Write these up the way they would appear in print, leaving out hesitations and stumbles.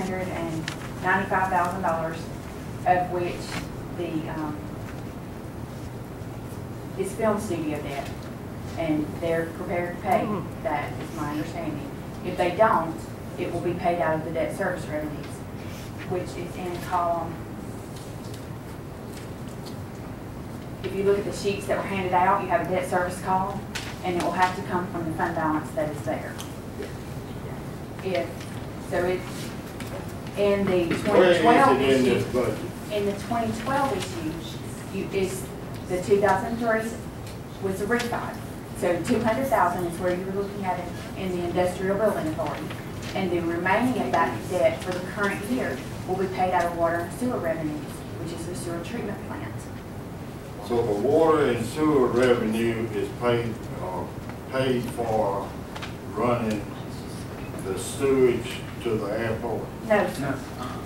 $295,000, of which is film studio debt, and they're prepared to pay that, is my understanding. If they don't, it will be paid out of the debt service revenues, which is in column. If you look at the sheets that were handed out, you have a debt service column, and it will have to come from the fund balance that is there. So it's in the 2012 issue. In the 2012 issue, is the 2003 was a refi. So 200,000 is where you were looking at it in the industrial building authority, and the remaining of that debt for the current year will be paid out of water and sewer revenues, which is the sewer treatment plant. So the water and sewer revenue is paid for running the sewage to the airport? No, sir.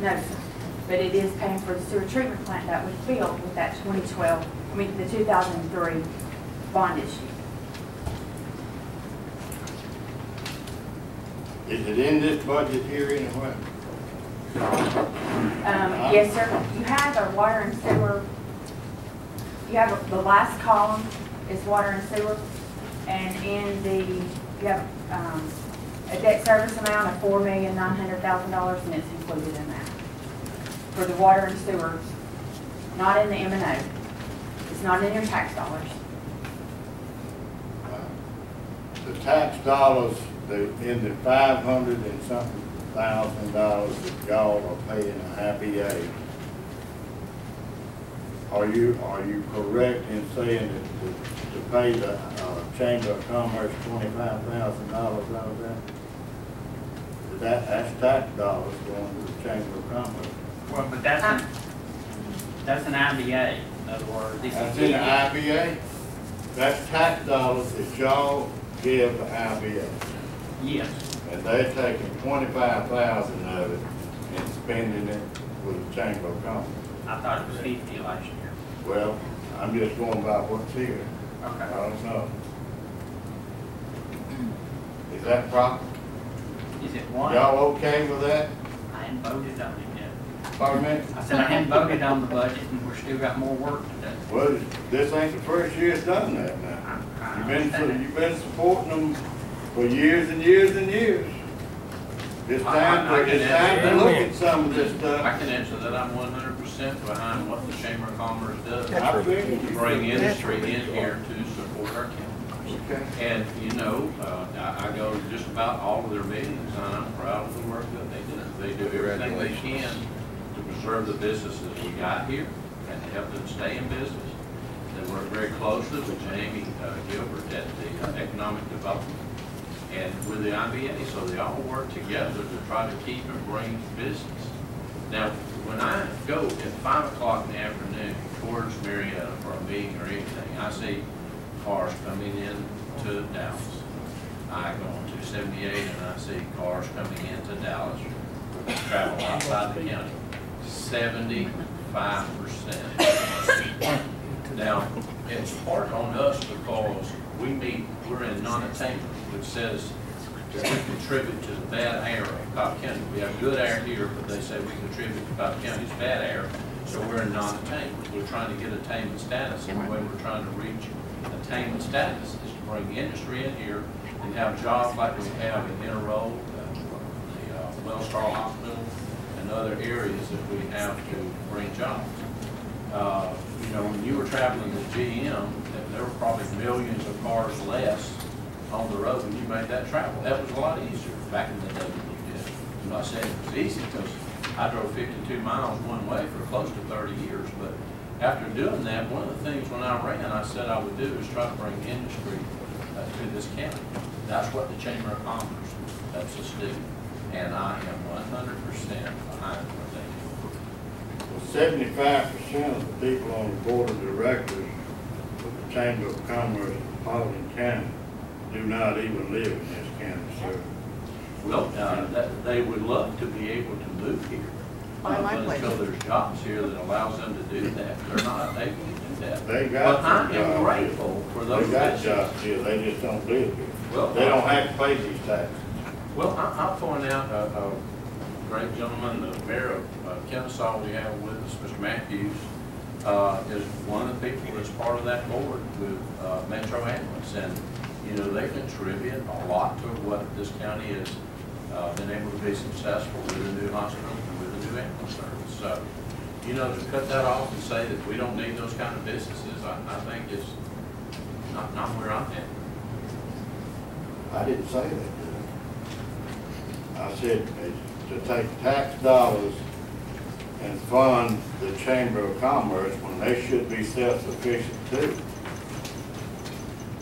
No, sir. But it is paying for the sewer treatment plant that was built with that 2003 bond issue. Is it in this budget here anyway? Yes, sir. You have a water and sewer. You have the last column is water and sewer, and you have a debt service amount of $4,900,000, and it's included in that for the water and sewer, not in the M&O. It's not in your tax dollars. The tax dollars, in the $500 and something thousand that y'all are paying an IBA. Are you correct in saying that to pay the Chamber of Commerce $25,000 out of that? That's tax dollars going to the Chamber of Commerce. Well, but that's an IBA. In other words, that's in the IBA. That's tax dollars that y'all give the IBA. Yes. And they're taking $25,000 of it and spending it with the Chamber of Commerce. I thought it was 50 last year. Well, I'm just going by what's here. Okay. I don't know. Is that proper? Is it one? Y'all okay with that? I hadn't voted on it yet. Pardon me? I said I hadn't voted on the budget, and we're still got more work to do. Well, this ain't the first year it's done that now. You've been supporting them for years and years and years. It's time to look at some of this stuff. I can answer that. I'm 100% behind what the Chamber of Commerce does. I figured To bring industry in here to support our county. Okay. And, you know, I go to just about all of their meetings, and I'm proud of the work that they do. They do everything they can to preserve the businesses we got here and to help them stay in business. They work very closely with Jamie Gilbert at the Economic Development and with the IBA, so they all work together to try to keep and bring business. Now, when I go at 5 o'clock in the afternoon towards Marietta for a meeting or anything, I see cars coming in to Dallas. I go on 278 and I see cars coming into Dallas, travel outside the county. 75%. Now, it's hard on us because we're in non-attainment, which says that we contribute to the bad air of Cobb County. We have good air here, but they say we contribute to Cobb County's bad air, so we're in non-attainment. We're trying to get attainment status, and the way we're trying to reach attainment status is to bring industry in here and have jobs like we have in Interroad, the Wellstar Hospital, and other areas that we have to bring jobs. You know, when you were traveling with GM, there were probably millions of cars less on the road when you made that travel. That was a lot easier back in the day than you did. I'm not saying it was easy because I drove 52 miles one way for close to 30 years, but after doing that, one of the things when I ran, I said I would do is try to bring industry to this county. That's what the Chamber of Commerce helps us do. And I am 100% behind what they do. 75% of the people on the board of directors of the Chamber of Commerce in Paulding County do not even live in this county, sir. Well, they would love to be able to move here. But until there's jobs here that allows them to do that, they're not able to do that. They got but I am grateful for those. They got jobs here, they just don't live here. Well, they don't have to pay these taxes. Well, I'll point out great gentleman, the mayor of Kennesaw we have with us, Mr. Matthews, is one of the people that's part of that board with Metro Ambulance. And, you know, they contribute a lot to what this county has been able to be successful with a new hospital and with a new ambulance service. So, you know, to cut that off and say that we don't need those kind of businesses, I think is not where I'm at. I didn't say that, did I? I said to take tax dollars and fund the Chamber of Commerce when they should be self-sufficient too.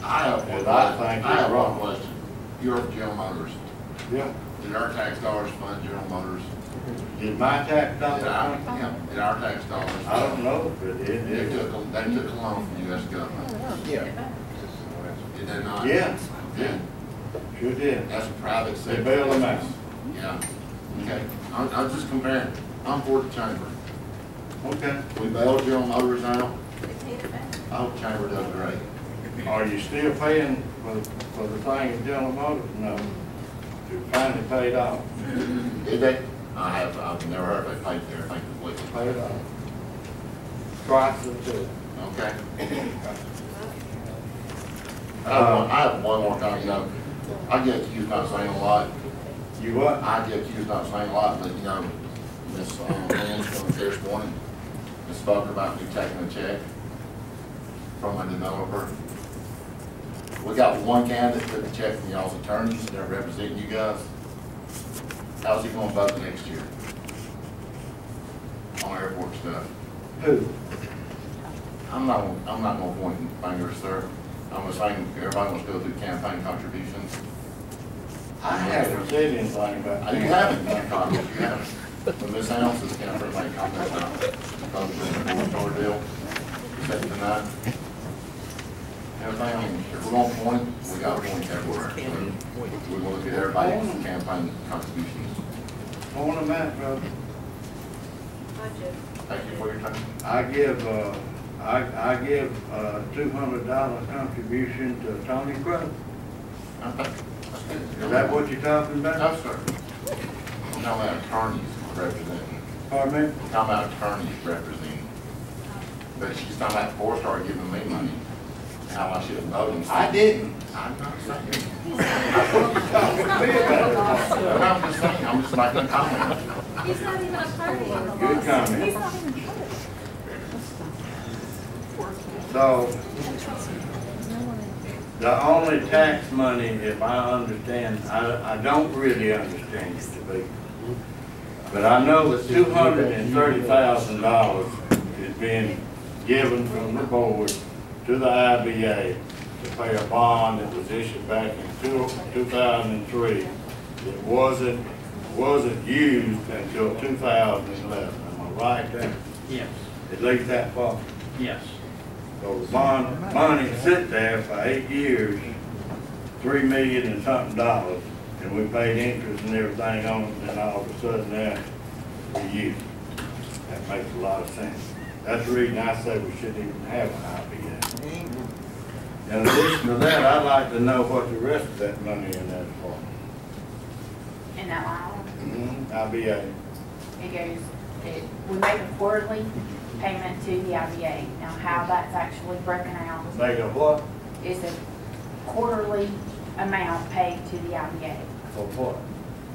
I have one wrong. question. You're General Motors. Yeah. Did our tax dollars fund General Motors? Did my tax dollars? Did our tax dollars? I don't know, but it They did. took a loan from the U.S. government. Did they not? Yeah, Yeah. sure did. That's a private They sector. bailed them out. Yeah. Okay. I'm just comparing. I'm for the Chamber. Okay. We bailed General Motors out. I hope the Chamber does great. Are you still paying for the thing in General Motors? No. You finally paid off. Did they? I've never heard they paid there. Thank you, please. Paid off. Twice or two. Okay. I have one more comment. You know, I get accused not saying a lot. You what? I get accused not saying a lot, but you know, Miss Lynn from the first morning has spoken about me taking a check from a developer. We got one candidate that took the check from y'all's attorneys that are representing you guys. How's he gonna vote next year on airport stuff? Who? I'm not gonna point fingers, sir. I'm just saying everybody wants to go through campaign contributions. I haven't said anything about You haven't done comments, you haven't. But Ms. Helms has come for make comments about the store deal. Said tonight. Everything, I mean, if we're gonna point, we gotta point everywhere. So we will look at everybody's campaign contributions. On the map, brother. Thank you for your time. I give $200 contribution to Tony Crow. That's good. Is that what you're talking No, about? sir. I'm talking about attorneys representing. Pardon me? I'm talking about attorneys representing. But she's talking about four-star giving me money. How I should have voted. I didn't. I'm not saying. Talking to me about But I'm just saying, I'm just making a comment. He's not even a party. it. Good comment. He's not even part So, the only tax money, if I understand, I don't really understand it to be. But I know that $230,000 is being given from the board to the IBA to pay a bond that was issued back in 2003. It wasn't used until 2011. Am I right there? Yes, At least that far. yes. So the bond money sit there for 8 years, $3 million and something dollars, and we paid interest and everything on it, and all of a sudden now we use it. That makes a lot of sense. That's the reason I say we shouldn't even have an IBA. In addition to that, I'd like to know what the rest of that money in that is for. In that line, IBA. it goes, we make a quarterly payment to the IBA. Now, how that's actually broken out Make a what? is a quarterly amount paid to the IBA For what?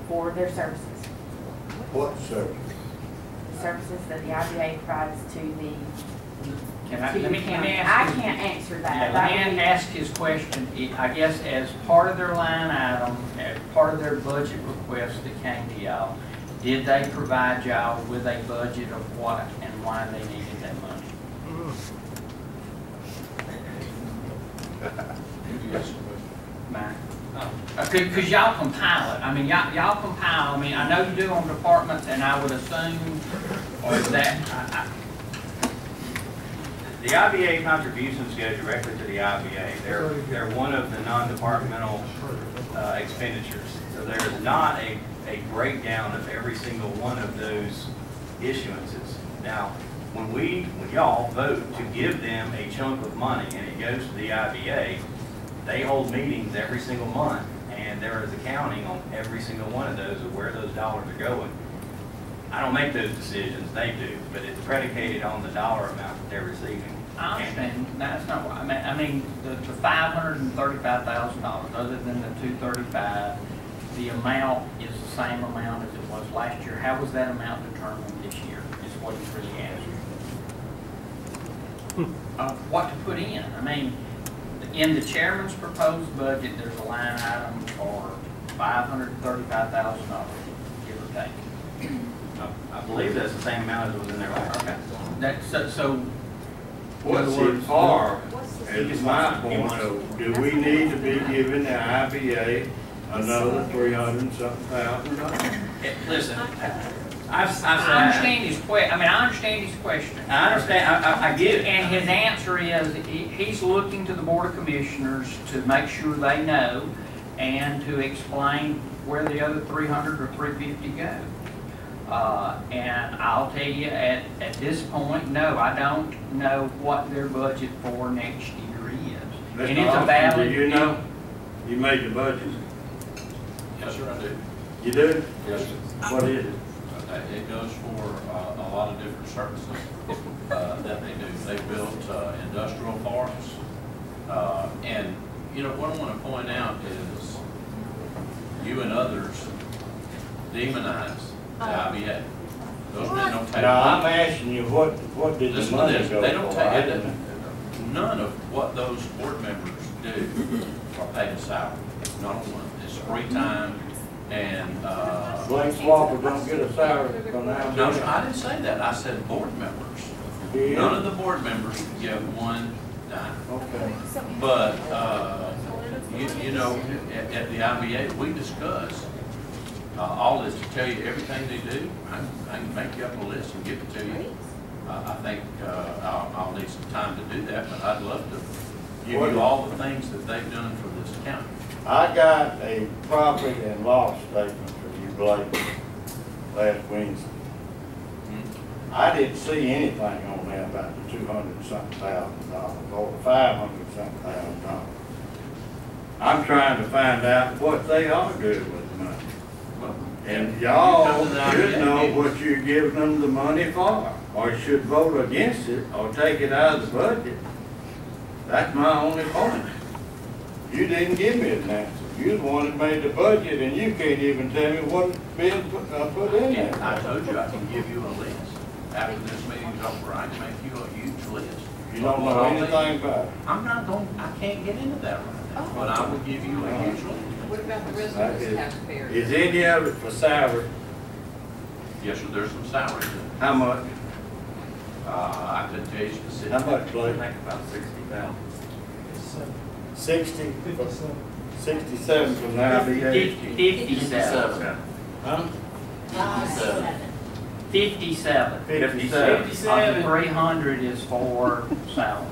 for their services. What service? The services that the IBA provides to the, Can to I, the let me county. I ask you. can't answer that. Yeah, That let would me be- ask his question. I guess as part of their line item, as part of their budget request that came to y'all, did they provide y'all with a budget of what and why they needed that money? Because y'all compile it. I mean, y'all compile, I mean, I know you do on departments, and I would assume, or is that, The IBA contributions go directly to the IBA. They're one of the non-departmental expenditures. So there is not a breakdown of every single one of those issuances. Now, when y'all vote to give them a chunk of money and it goes to the IBA, they hold meetings every single month, and there is accounting on every single one of those of where those dollars are going. I don't make those decisions, they do, but it's predicated on the dollar amount that they're receiving. I understand, that's not what, I mean, the $535,000, other than the 235, the amount is the same amount as it was last year. How was that amount determined this year, is what he's really asking. What to put in, I mean, in the chairman's proposed budget, there's a line item for $535,000, give or take. I believe that's the same amount as was in there last year. Okay, so What's it for, is my point, so do we need to be giving the IBA another $300-something thousand? listen, I've I understand his I understand his question. I understand, I get it. And his answer is, he's looking to the Board of Commissioners to make sure they know and to explain where the other 300 or 350 go. And I'll tell you, at this point, no, I don't know what their budget for next year is. Mr. And it's a Austin, valid. do you know? You made the budget. Yes, sir, I do. You do? Yes, sir. What is it? It goes for a lot of different services that they do. They built industrial parks. And, you know, what I want to point out is you and others demonize the IBA. Those men don't take. No, I'm asking you, what did the Listen to money this, go they don't for? I take, didn't- none of what those board members do are paid a salary. Not one. It's free time and, Blake Swapper don't get a salary from the no, IBA? I didn't say that. I said board members. Yeah. None of the board members get one dime. Okay. But, you know, at the IBA, we discuss all this to tell you everything they do. I can make you up a list and give it to you. I think I'll need some time to do that, but I'd love to give you all the things that they've done for this county. I got a profit and loss statement from you, Blake, last Wednesday. I didn't see anything on there about the $200-something thousand or the $500-something thousand. I'm trying to find out what they are doing with the money. Well, And you y'all come to the should IBA know meetings. what you're giving them the money for, or should vote against it, or take it out of the budget. That's my only point. You didn't give me an answer. You're the one that made the budget, and you can't even tell me what's being put in Yeah, there. I told you I can give you a list. After this meeting's over, I can make you a huge list. You don't know anything about it. I'm not going, I can't get into that right now, but I will give you a huge list. What about the That residents taxpayers? Is any of it for salary? Yes, sir, there's some salaries in it. How much? I couldn't tell you specifically. How much, I Blake? think about 60,000. 60? 67 from the IBA? 57. Huh? 57. 57. Of the 300 is for salaries.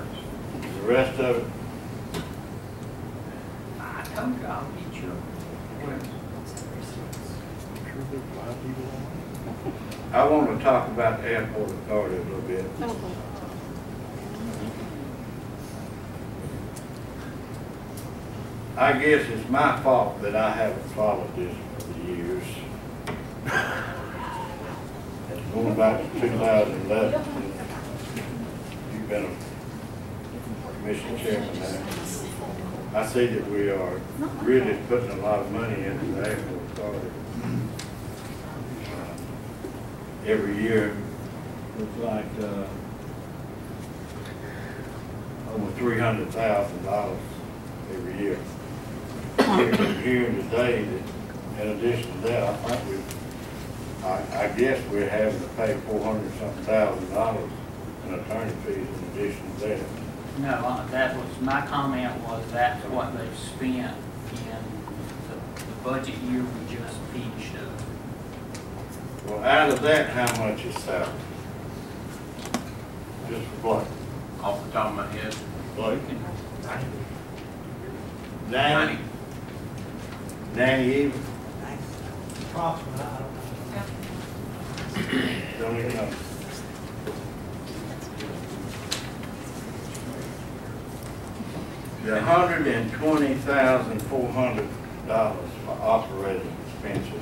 The rest of it? I told you, I'll get you. I want to talk about the airport authority a little bit. I guess it's my fault that I haven't followed this for the years. It's going back to 2011. You've been a commission chairman now. I see that we are really putting a lot of money into the airport authority. Every year, looks like over $300,000 every year. Hearing today that in addition to that, I think I guess we're having to pay $400-something thousand in attorney fees in addition to that. No, that was, my comment was that's what they spent in the budget year we just finished up. Well, out of that, how much is salary? Just for Blake. Off the top of my head, Blake? 90. 90 even? Approximately, I Don't even know. The $120,400 for operating expenses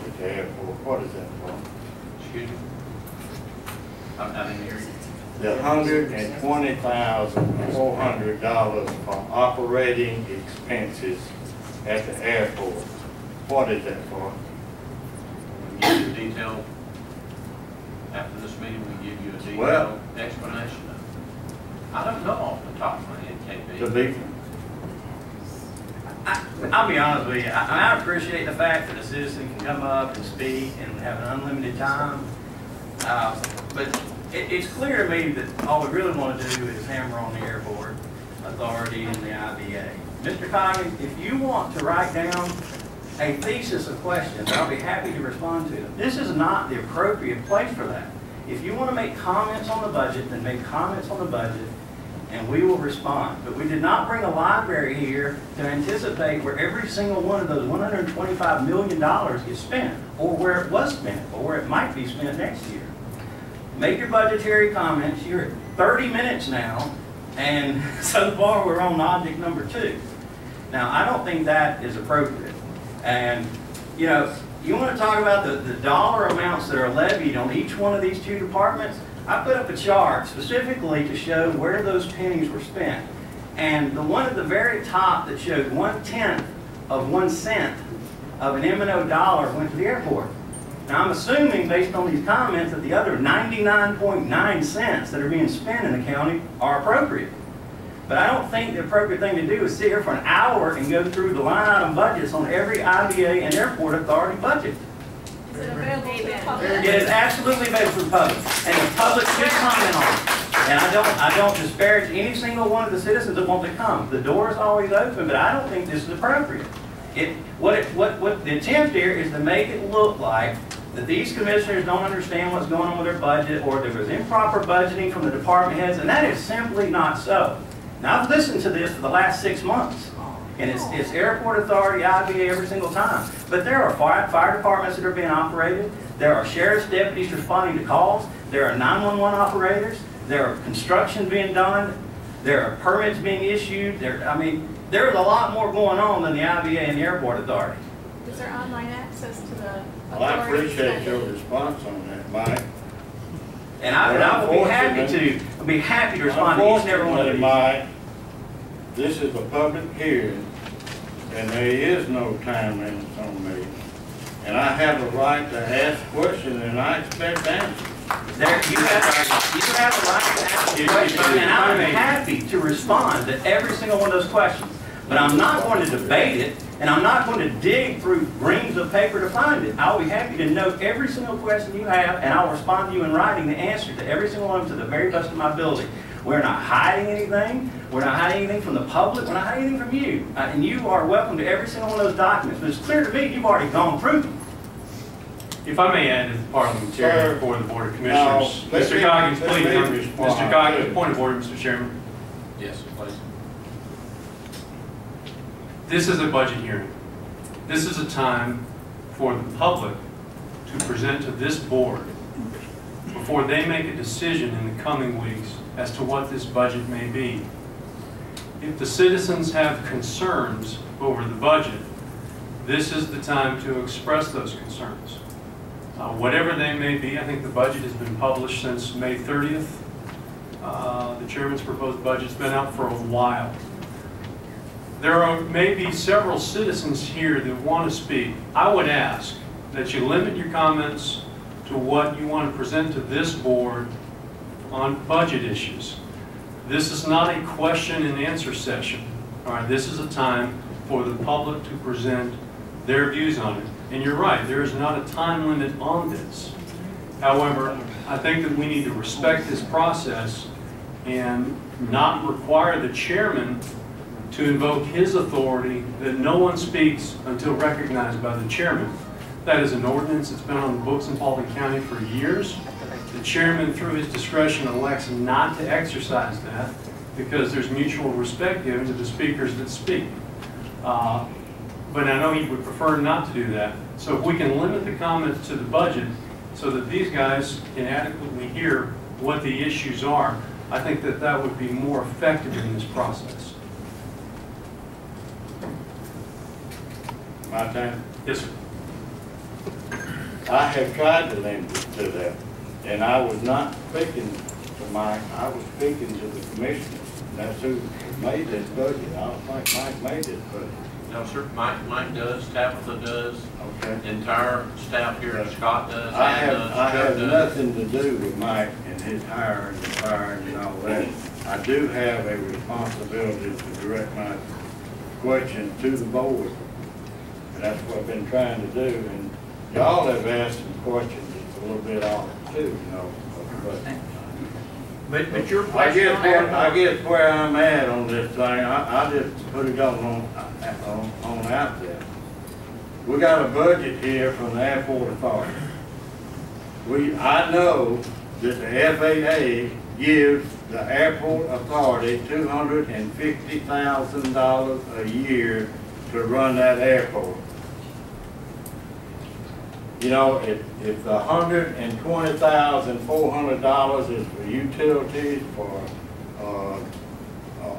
with the airport, what is that for? Excuse me? I didn't hear you. The $120,400 for operating expenses at the airport. What is that for? We'll give you a detailed, after this meeting, we'll give you a Well- detailed explanation of it. I don't know off the top of my head, To KB. be, I'll be honest with you, I appreciate the fact that a citizen can come up and speak and have an unlimited time. But it's clear to me that all we really want to do is hammer on the airport authority and the IBA. Mr. Coggins, if you want to write down a thesis of questions, I'll be happy to respond to them. This is not the appropriate place for that. If you want to make comments on the budget, then make comments on the budget, and we will respond. But we did not bring a library here to anticipate where every single one of those $125 million is spent, or where it was spent, or where it might be spent next year. Make your budgetary comments. You're at 30 minutes now, and so far we're on object number 2. Now, I don't think that is appropriate. And, you know, you want to talk about the dollar amounts that are levied on each one of these 2 departments? I put up a chart specifically to show where those pennies were spent. And the one at the very top that showed 1/10 of 1 cent of an M&O dollar went to the airport. Now, I'm assuming, based on these comments, that the other 99.9 cents that are being spent in the county are appropriate. But I don't think the appropriate thing to do is sit here for an hour and go through the line item budgets on every IBA and airport authority budget. Is it available to the public? It is absolutely available to the public, and the public should comment on it. And I don't disparage any single one of the citizens that want to come. The door is always open, but I don't think this is appropriate. What the attempt here is to make it look like that these commissioners don't understand what's going on with their budget, or there was improper budgeting from the department heads, and that is simply not so. Now, I've listened to this for the last 6 months, and it's airport authority, IBA every single time. But there are fire departments that are being operated. There are sheriff's deputies responding to calls. There are 911 operators. There are construction being done. There are permits being issued. There's a lot more going on than the IBA and the airport authority. Is there online access to the well, I authorities? appreciate your response on that, Mike. And I will be happy to respond to each and every one of Unfortunately, these. Mike, this is a public hearing, and there is no time limits on me. And I have a right to ask questions, and I expect answers. You have a right to ask a question, and I'm happy to respond to every single one of those questions. But I'm not going to debate it, and I'm not going to dig through reams of paper to find it. I'll be happy to note every single question you have, and I'll respond to you in writing the answer to every single one to the very best of my ability. We're not hiding anything. We're not hiding anything from the public. We're not hiding anything from you. And you are welcome to every single one of those documents. But it's clear to me you've already gone through them. If I may add as parliamentarian for the Board of Commissioners, Now, Mr. Coggins, let me please, respond. Mr. Coggins, point of order, Mr. Chairman. Yes, please. This is a budget hearing. This is a time for the public to present to this board before they make a decision in the coming weeks as to what this budget may be. If the citizens have concerns over the budget, this is the time to express those concerns. Whatever they may be, I think the budget has been published since May 30th. The chairman's proposed budget's been out for a while. There are maybe several citizens here that want to speak. I would ask that you limit your comments to what you want to present to this board on budget issues. This is not a question and answer session. All right, this is a time for the public to present their views on it. And you're right, there is not a time limit on this. However, I think that we need to respect this process and not require the chairman to invoke his authority that no one speaks until recognized by the chairman. That is an ordinance that's been on the books in Paulding County for years. The chairman, through his discretion, elects not to exercise that because there's mutual respect given to the speakers that speak. But I know he would prefer not to do that. So if we can limit the comments to the budget so that these guys can adequately hear what the issues are, I think that that would be more effective in this process. My time? Yes, sir. I have tried to limit it to that. And I was not speaking to Mike, I was speaking to the commissioners. That's who made this budget. I don't think Mike made this budget. No, sir, Mike does, Tabitha does, Okay. the entire staff here, Scott does, I Ann have, does, I Joe have does. nothing to do with Mike and his hiring and firing and all that. I do have a responsibility to direct my question to the board. And that's what I've been trying to do, and y'all have asked some questions, it's a little bit off too, you know, But your I question guess on where, I airport, guess where I'm at on this thing, I just put it on out there. We got a budget here from the airport authority. I know that the FAA gives the airport authority $250,000 a year to run that airport. You know, if the $120,400 is for utilities, for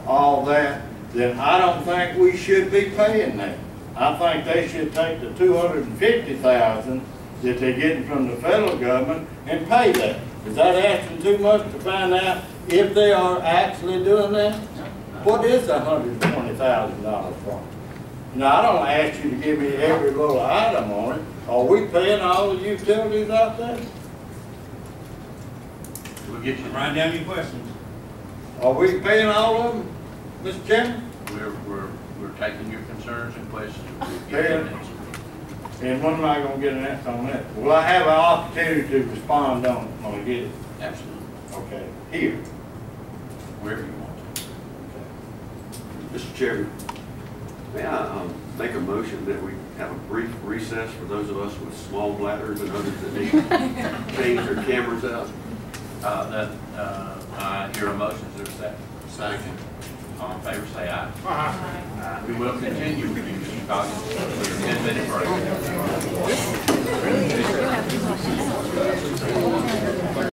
all that, then I don't think we should be paying that. I think they should take the $250,000 that they're getting from the federal government and pay that. Is that asking too much to find out if they are actually doing that? What is $120,000 for? Now, I don't ask you to give me every little item on it. Are we paying all the utilities out there? We'll get you, Write down your questions. Are we paying all of them, Mr. Chairman? we're taking your concerns and questions. We'll get you Fair. an answer. And when am I gonna get an answer on that? Will I have an opportunity to respond on it when I get it? Absolutely, Okay, here. wherever you want to. Mr. Chairman, may I make a motion that we have a brief recess for those of us with small bladders and others that need to change their cameras out? I hear a motion, is there a second? Second. All in favor, say aye. We will continue with you, Mr. Coggins, with a 10-minute break.